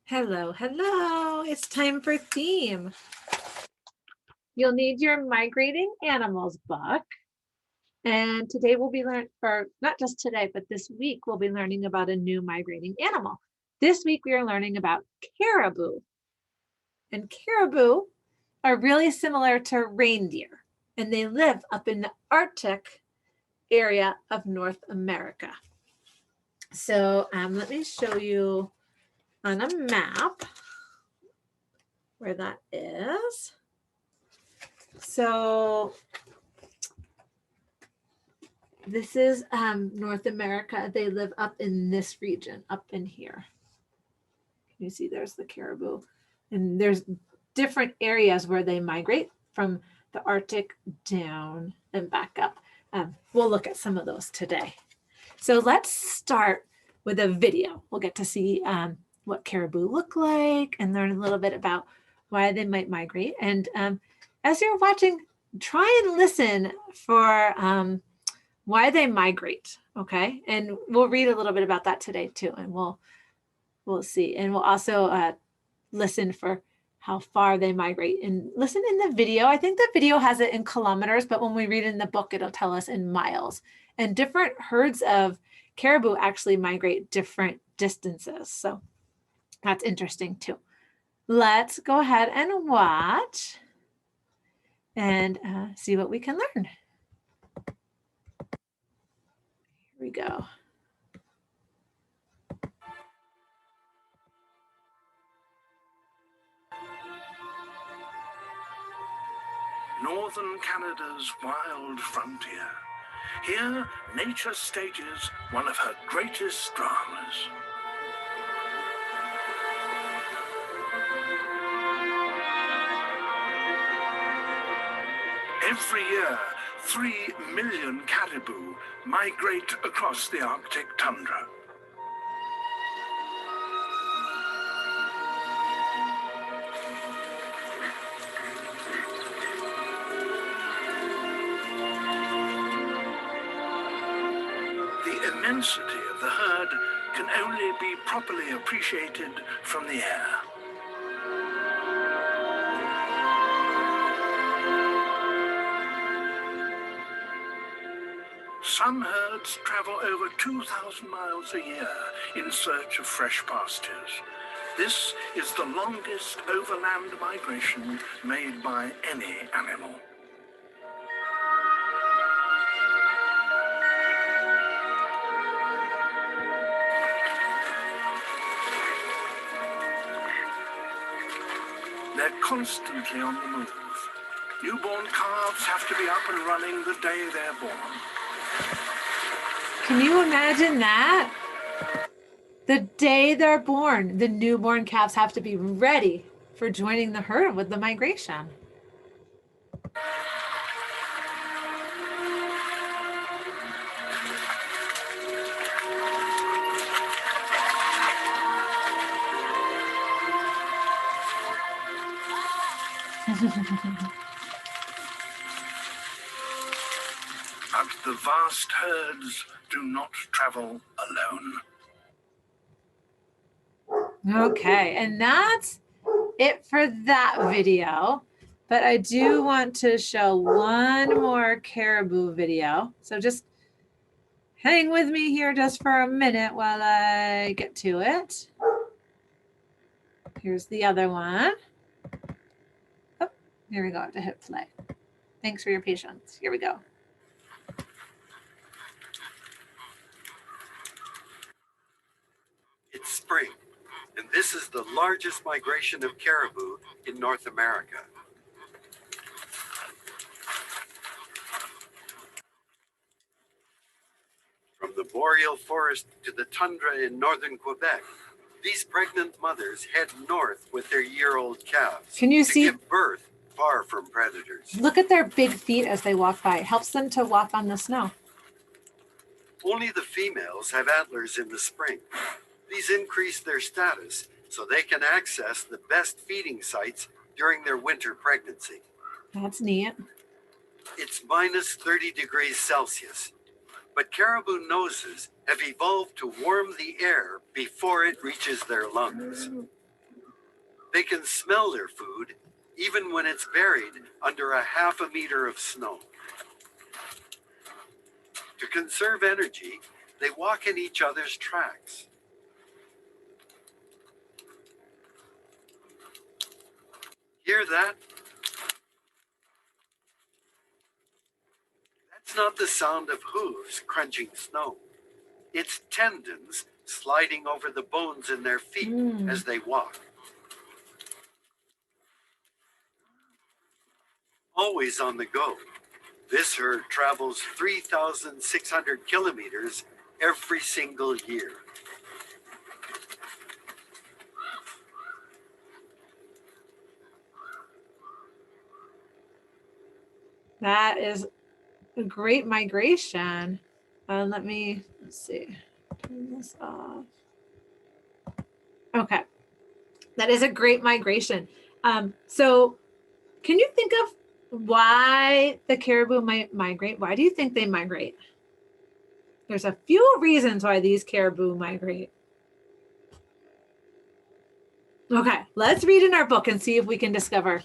Hello, hello. It's time for theme. You'll need your migrating animals book. And today we'll be learning, or not just today, but this week we'll be learning about a new migrating animal. This week we are learning about caribou. And caribou are really similar to reindeer, and they live up in the Arctic area of North America. So let me show you on a map where that is. So this is North America. They live up in this region, up in here. Can you see there's the caribou? And there's different areas where they migrate from the Arctic down and back up. We'll look at some of those today. So let's start with a video. We'll get to see what caribou look like and learn a little bit about why they might migrate. And as you're watching, try and listen for why they migrate, okay? And we'll read a little bit about that today too, and we'll see. And we'll also listen for how far they migrate and listen in the video. I think the video has it in kilometers, but when we read in the book, it'll tell us in miles. And different herds of caribou actually migrate different distances. So that's interesting too. Let's go ahead and watch and see what we can learn. Here we go. Northern Canada's wild frontier. Here, nature stages one of her greatest dramas. Every year, 3 million caribou migrate across the Arctic tundra. The immensity of the herd can only be properly appreciated from the air. Some herds travel over 2,000 miles a year in search of fresh pastures. This is the longest overland migration made by any animal. They're constantly on the move. Newborn calves have to be up and running the day they're born. Can you imagine that? The day they're born, the newborn calves have to be ready for joining the herd with the migration. But the vast herds do not travel alone. Okay, and that's it for that video. But I do want to show one more caribou video. So just hang with me here just for a minute while I get to it. Here's the other one. Oh, here we go, I have to hit play. Thanks for your patience. Here we go. It's spring, and this is the largest migration of caribou in North America. From the boreal forest to the tundra in northern Quebec, these pregnant mothers head north with their year-old calves. Can you see? To give birth far from predators. Look at their big feet as they walk by. It helps them to walk on the snow. Only the females have antlers in the spring. These increase their status so they can access the best feeding sites during their winter pregnancy. That's neat. It's minus 30 degrees Celsius, but caribou noses have evolved to warm the air before it reaches their lungs. They can smell their food even when it's buried under a half a meter of snow. To conserve energy, they walk in each other's tracks. Hear that? That's not the sound of hooves crunching snow. It's tendons sliding over the bones in their feet as they walk. Always on the go, this herd travels 3,600 kilometers every single year. That is a great migration. Let's see, turn this off. Okay, that is a great migration. So can you think of why the caribou might migrate? Why do you think they migrate? There's a few reasons why these caribou migrate. Okay, let's read in our book and see if we can discover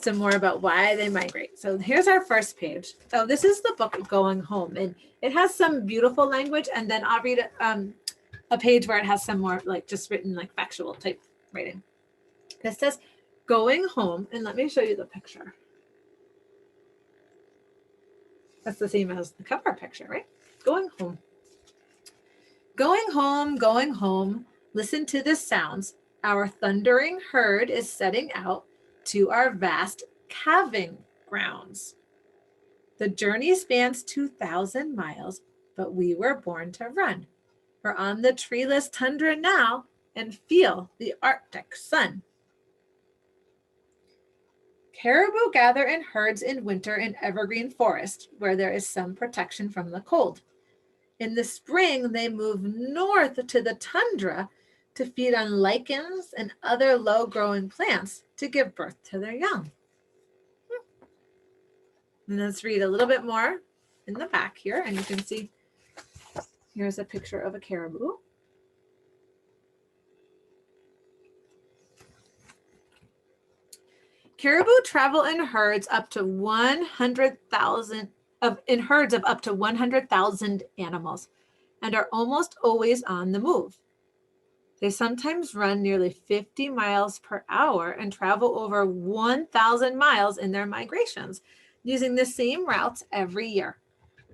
some more about why they migrate. So here's our first page. So this is the book Going Home, and it has some beautiful language, and then I'll read a page where it has some more like just written like factual type writing. This says Going Home, and let me show you the picture. That's the same as the cover picture, right? Going home. Going home, going home. Listen to the sounds. Our thundering herd is setting out to our vast calving grounds. The journey spans 2,000 miles, but we were born to run. We're on the treeless tundra now and feel the Arctic sun. Caribou gather in herds in winter in evergreen forest, where there is some protection from the cold. In the spring, they move north to the tundra to feed on lichens and other low-growing plants to give birth to their young. And let's read a little bit more in the back here, and you can see here's a picture of a caribou. Caribou travel in herds up to 100,000 in herds of up to 100,000 animals and are almost always on the move. They sometimes run nearly 50 miles per hour and travel over 1,000 miles in their migrations, using the same routes every year.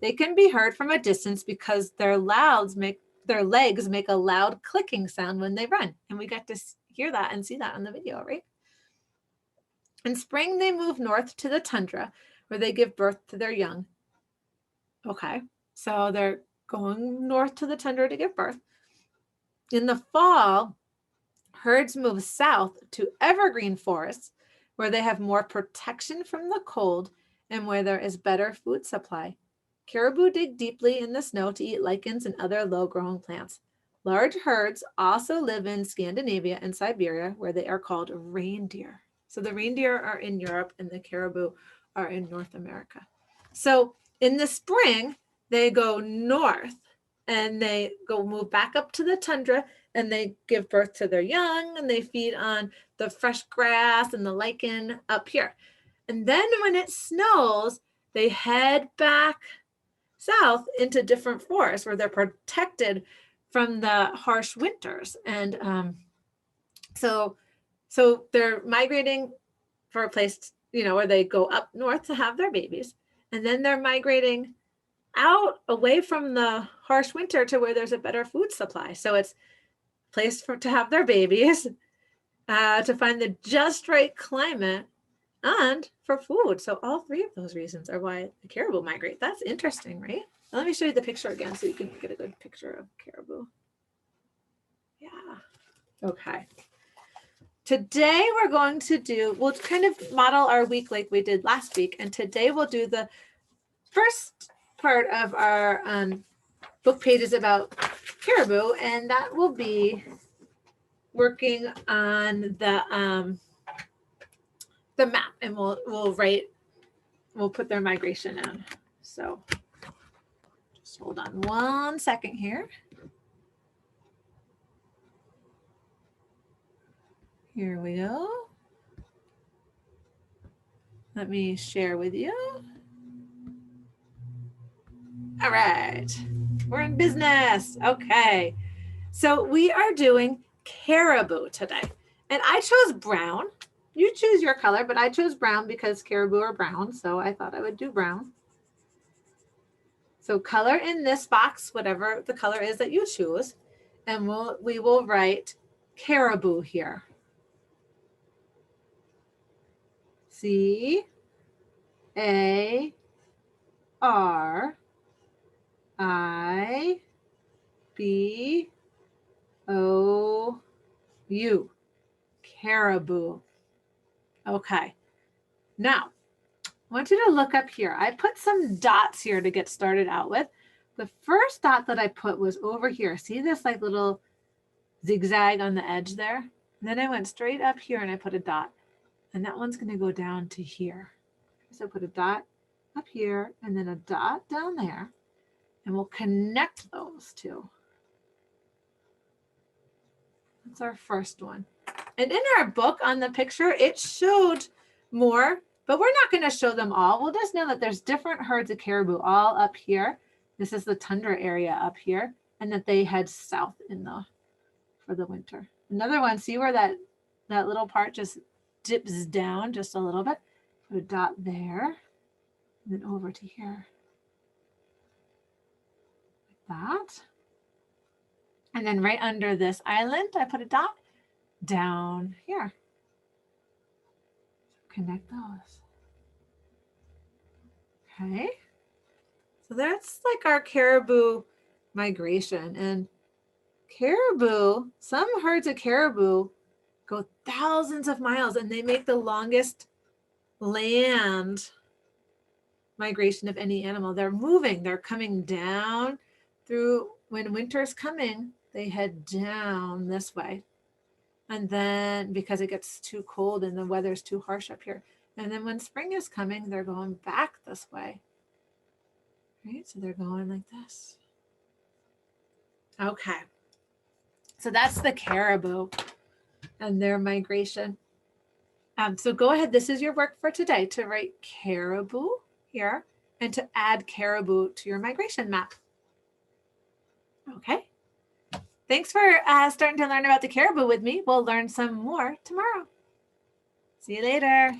They can be heard from a distance because their legs make a loud clicking sound when they run. And we got to hear that and see that on the video, right? In spring, they move north to the tundra, where they give birth to their young. Okay, so they're going north to the tundra to give birth. In the fall, herds move south to evergreen forests, where they have more protection from the cold and where there is better food supply. Caribou dig deeply in the snow to eat lichens and other low-growing plants. Large herds also live in Scandinavia and Siberia, where they are called reindeer. So the reindeer are in Europe and the caribou are in North America. So in the spring, they go north and they go move back up to the tundra and they give birth to their young and they feed on the fresh grass and the lichen up here. And then when it snows, they head back south into different forests where they're protected from the harsh winters. And so they're migrating for a place, where they go up north to have their babies. And then they're migrating out away from the harsh winter to where there's a better food supply. So it's a place to have their babies, to find the just right climate, and for food. So all three of those reasons are why the caribou migrate. That's interesting, right? Now let me show you the picture again so you can get a good picture of caribou. Yeah. Okay. Today we're going to we'll kind of model our week like we did last week. And today we'll do the first part of our book pages about caribou. And that will be working on the map. And we'll put their migration in. So just hold on 1 second here. Here we go. Let me share with you. All right, we're in business. Okay, so we are doing caribou today. And I chose brown. You choose your color, but I chose brown because caribou are brown, so I thought I would do brown. So color in this box, whatever the color is that you choose, and we will write caribou here. Caribou. Caribou. Okay. Now, I want you to look up here. I put some dots here to get started out with. The first dot that I put was over here. See this like little zigzag on the edge there? And then I went straight up here and I put a dot. And that one's going to go down to here. So put a dot up here and then a dot down there. And we'll connect those two. That's our first one. And in our book on the picture, it showed more, but we're not going to show them all. We'll just know that there's different herds of caribou all up here. This is the tundra area up here, and that they head south for the winter. Another one, see where that little part just dips down just a little bit? Put a dot there, and then over to here. Like that. And then right under this island, I put a dot down here. Connect those. Okay. So that's like our caribou migration. And caribou, some herds of caribou go thousands of miles and they make the longest land migration of any animal. They're moving, they're coming down through, when winter's coming, they head down this way. And then because it gets too cold and the weather's too harsh up here. And then when spring is coming, they're going back this way. Right? So they're going like this. Okay. So that's the caribou and their migration. So go ahead. This is your work for today, to write caribou here and to add caribou to your migration map. Okay. Thanks for starting to learn about the caribou with me. We'll learn some more tomorrow. See you later.